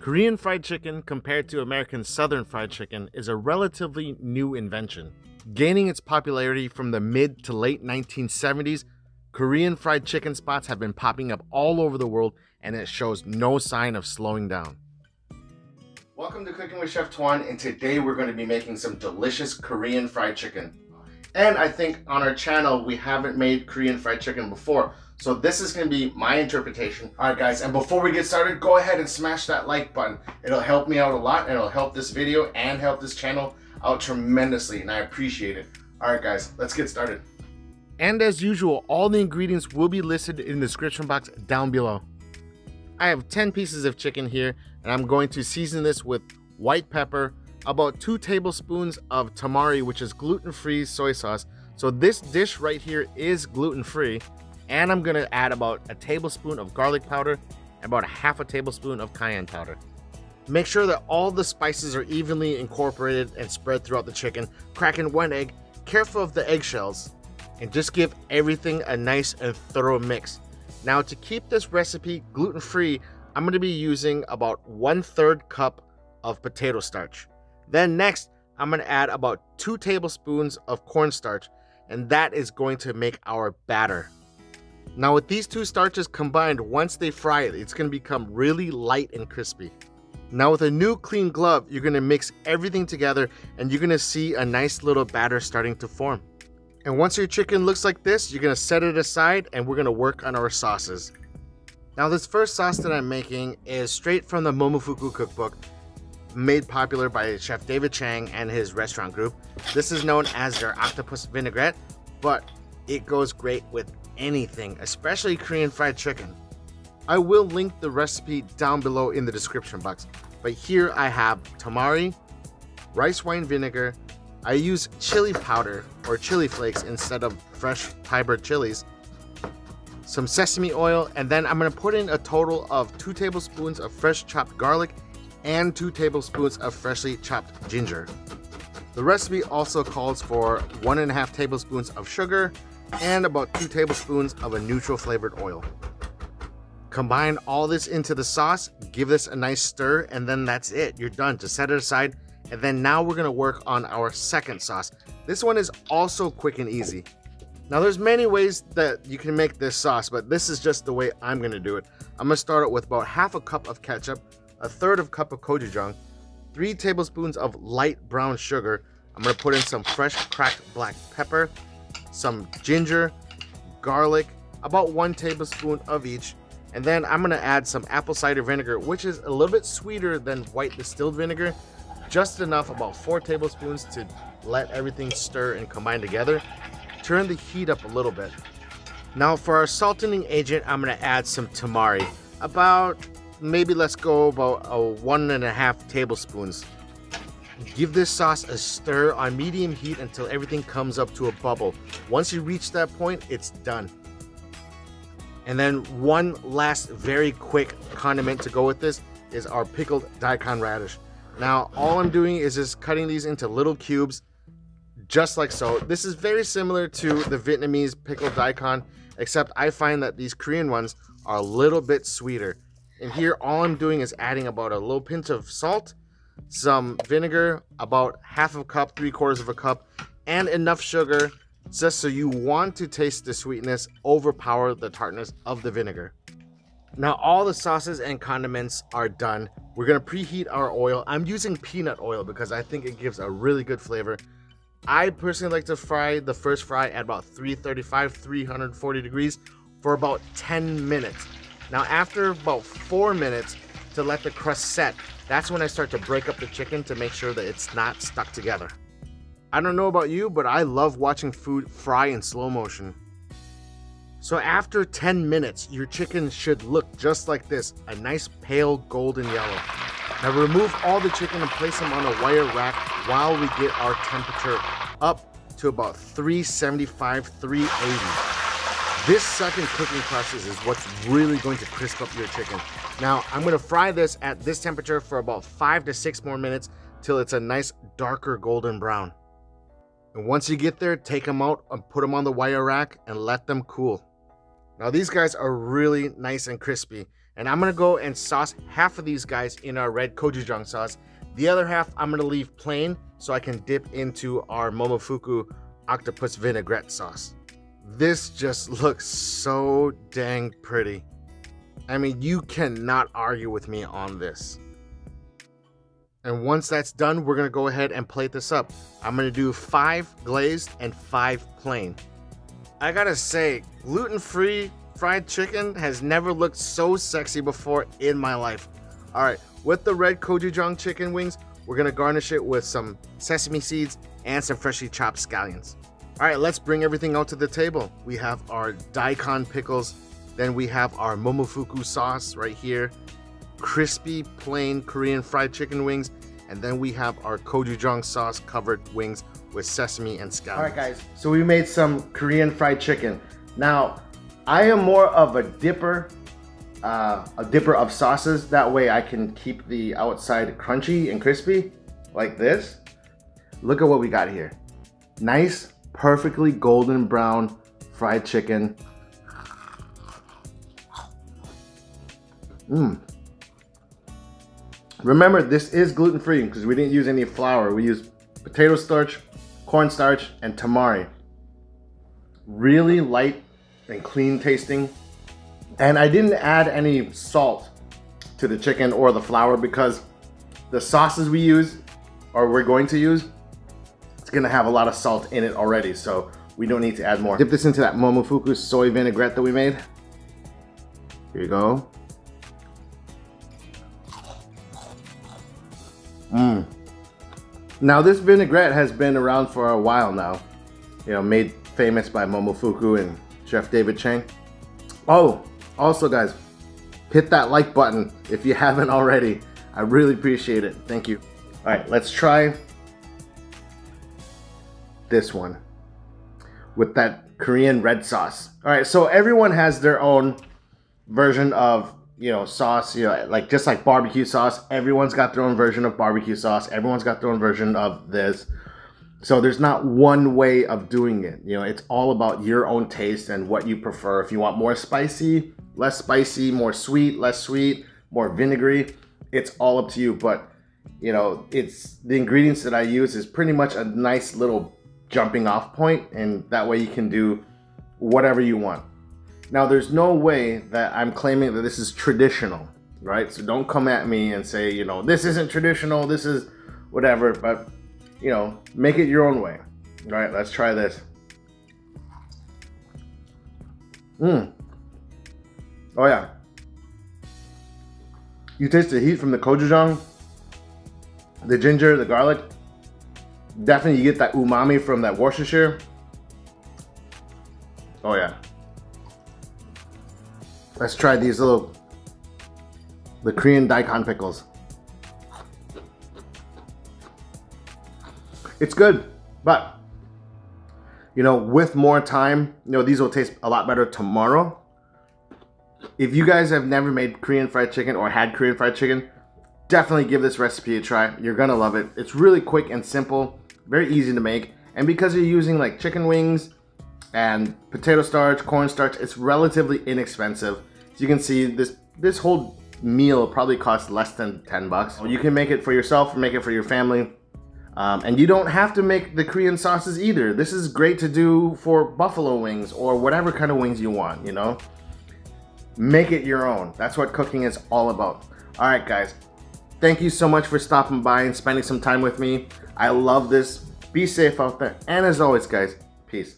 Korean fried chicken compared to American Southern fried chicken is a relatively new invention. Gaining its popularity from the mid to late 1970s, Korean fried chicken spots have been popping up all over the world, and it shows no sign of slowing down. Welcome to Cooking with Chef Tuan, and today we're going to be making some delicious Korean fried chicken. And I think on our channel we haven't made Korean fried chicken before, so this is going to be my interpretation. Alright guys, and before we get started, go ahead and smash that like button. It'll help me out a lot, and it'll help this video and help this channel out tremendously, and I appreciate it. Alright guys, let's get started. And as usual, all the ingredients will be listed in the description box down below. I have 10 pieces of chicken here, and I'm going to season this with white pepper, about 2 tablespoons of tamari, which is gluten-free soy sauce. So this dish right here is gluten-free, and I'm gonna add about a tablespoon of garlic powder and about a half a tablespoon of cayenne powder. Make sure that all the spices are evenly incorporated and spread throughout the chicken. Crack in 1 egg, careful of the eggshells, and just give everything a nice and thorough mix. Now, to keep this recipe gluten-free, I'm going to be using about 1/3 cup of potato starch. Then next, I'm going to add about 2 tablespoons of cornstarch, and that is going to make our batter. Now with these 2 starches combined, once they fry it, it's going to become really light and crispy. Now with a new clean glove, you're going to mix everything together, and you're going to see a nice little batter starting to form. And once your chicken looks like this, you're going to set it aside, and we're going to work on our sauces. Now this first sauce that I'm making is straight from the Momofuku cookbook, made popular by Chef David Chang and his restaurant group. This is known as their octopus vinaigrette, but it goes great with anything, especially Korean fried chicken. I will link the recipe down below in the description box, but here I have tamari, rice wine vinegar. I use chili powder or chili flakes instead of fresh Thai chilies, some sesame oil, and then I'm going to put in a total of 2 tablespoons of fresh chopped garlic and 2 tablespoons of freshly chopped ginger. The recipe also calls for 1.5 tablespoons of sugar and about 2 tablespoons of a neutral flavored oil. Combine all this into the sauce, give this a nice stir, and then that's it. You're done. Just set it aside. And then now we're going to work on our second sauce. This one is also quick and easy. Now there's many ways that you can make this sauce, but this is just the way I'm going to do it. I'm going to start it with about 1/2 cup of ketchup, 1/3 cup of gochujang, 3 tablespoons of light brown sugar. I'm going to put in some fresh cracked black pepper, some ginger, garlic, about 1 tablespoon of each. And then I'm going to add some apple cider vinegar, which is a little bit sweeter than white distilled vinegar. Just enough, about 4 tablespoons, to let everything stir and combine together. Turn the heat up a little bit. Now for our salting agent, I'm going to add some tamari. About, maybe let's go about 1.5 tablespoons. Give this sauce a stir on medium heat until everything comes up to a bubble. Once you reach that point, it's done. And then one last very quick condiment to go with this is our pickled daikon radish. Now all I'm doing is just cutting these into little cubes, just like so. This is very similar to the Vietnamese pickled daikon, except I find that these Korean ones are a little bit sweeter. And here all I'm doing is adding about a little pinch of salt, some vinegar, about 1/2 cup, 3/4 cup, and enough sugar just so you want to taste the sweetness overpower the tartness of the vinegar. Now all the sauces and condiments are done. We're going to preheat our oil. I'm using peanut oil because I think it gives a really good flavor. I personally like to fry the first fry at about 335, 340 degrees for about 10 minutes. Now after about 4 minutes, to let the crust set, that's when I start to break up the chicken to make sure that it's not stuck together. I don't know about you, but I love watching food fry in slow motion. So after 10 minutes, your chicken should look just like this, a nice pale golden yellow. Now remove all the chicken and place them on a wire rack while we get our temperature up to about 375, 380. This second cooking process is what's really going to crisp up your chicken. Now I'm going to fry this at this temperature for about 5 to 6 more minutes till it's a nice darker golden brown. And once you get there, take them out and put them on the wire rack and let them cool. Now these guys are really nice and crispy, And I'm gonna go and sauce half of these guys in our red gochujang sauce. The other half I'm gonna leave plain so I can dip into our Momofuku Octopus Vinaigrette sauce. This just looks so dang pretty. I mean, you cannot argue with me on this. And once that's done, we're gonna go ahead and plate this up. I'm gonna do 5 glazed and 5 plain. I gotta say, gluten-free fried chicken has never looked so sexy before in my life. All right, with the red gochujang chicken wings, we're gonna garnish it with some sesame seeds and some freshly chopped scallions. All right, let's bring everything out to the table. We have our daikon pickles, then we have our Momofuku sauce right here, crispy plain Korean fried chicken wings, and then we have our gochujang sauce covered wings with sesame and scallions. All right guys, so we made some Korean fried chicken. Now, I am more of a dipper of sauces. That way I can keep the outside crunchy and crispy like this. Look at what we got here. Nice, perfectly golden brown fried chicken. Remember, this is gluten-free because we didn't use any flour. We used potato starch, cornstarch, and tamari. Really light and clean tasting. And I didn't add any salt to the chicken or the flour because the sauces we use, or we're going to use, it's gonna have a lot of salt in it already, so we don't need to add more. Dip this into that Momofuku soy vinaigrette that we made. Here you go. Now this vinaigrette has been around for a while now. You know, made famous by Momofuku and Chef David Chang. Oh, also guys, hit that like button if you haven't already. I really appreciate it. Thank you. All right, let's try this one with that Korean red sauce. All right, so everyone has their own version of, you know, sauce, you know, like just like barbecue sauce. Everyone's got their own version of barbecue sauce. Everyone's got their own version of this. So there's not one way of doing it. You know, it's all about your own taste and what you prefer. If you want more spicy, less spicy, more sweet, less sweet, more vinegary, it's all up to you. But, you know, it's the ingredients that I use is pretty much a nice little jumping off point, and that way you can do whatever you want. Now, there's no way that I'm claiming that this is traditional, right? So don't come at me and say, you know, this isn't traditional, this is whatever, but, you know, make it your own way. All right, let's try this. Oh yeah. You taste the heat from the gochujang, the ginger, the garlic. Definitely you get that umami from that Worcestershire. Oh yeah. Let's try these the Korean daikon pickles. It's good, but, you know, with more time, you know, these will taste a lot better tomorrow. If you guys have never made Korean fried chicken or had Korean fried chicken, definitely give this recipe a try. You're gonna love it. It's really quick and simple, very easy to make. And because you're using like chicken wings and potato starch, cornstarch, it's relatively inexpensive. As you can see, this whole meal probably costs less than 10 bucks. You can make it for yourself or make it for your family. And you don't have to make the Korean sauces either. This is great to do for buffalo wings or whatever kind of wings you want, you know? Make it your own. That's what cooking is all about. All right, guys. Thank you so much for stopping by and spending some time with me. I love this. Be safe out there. And as always, guys, peace.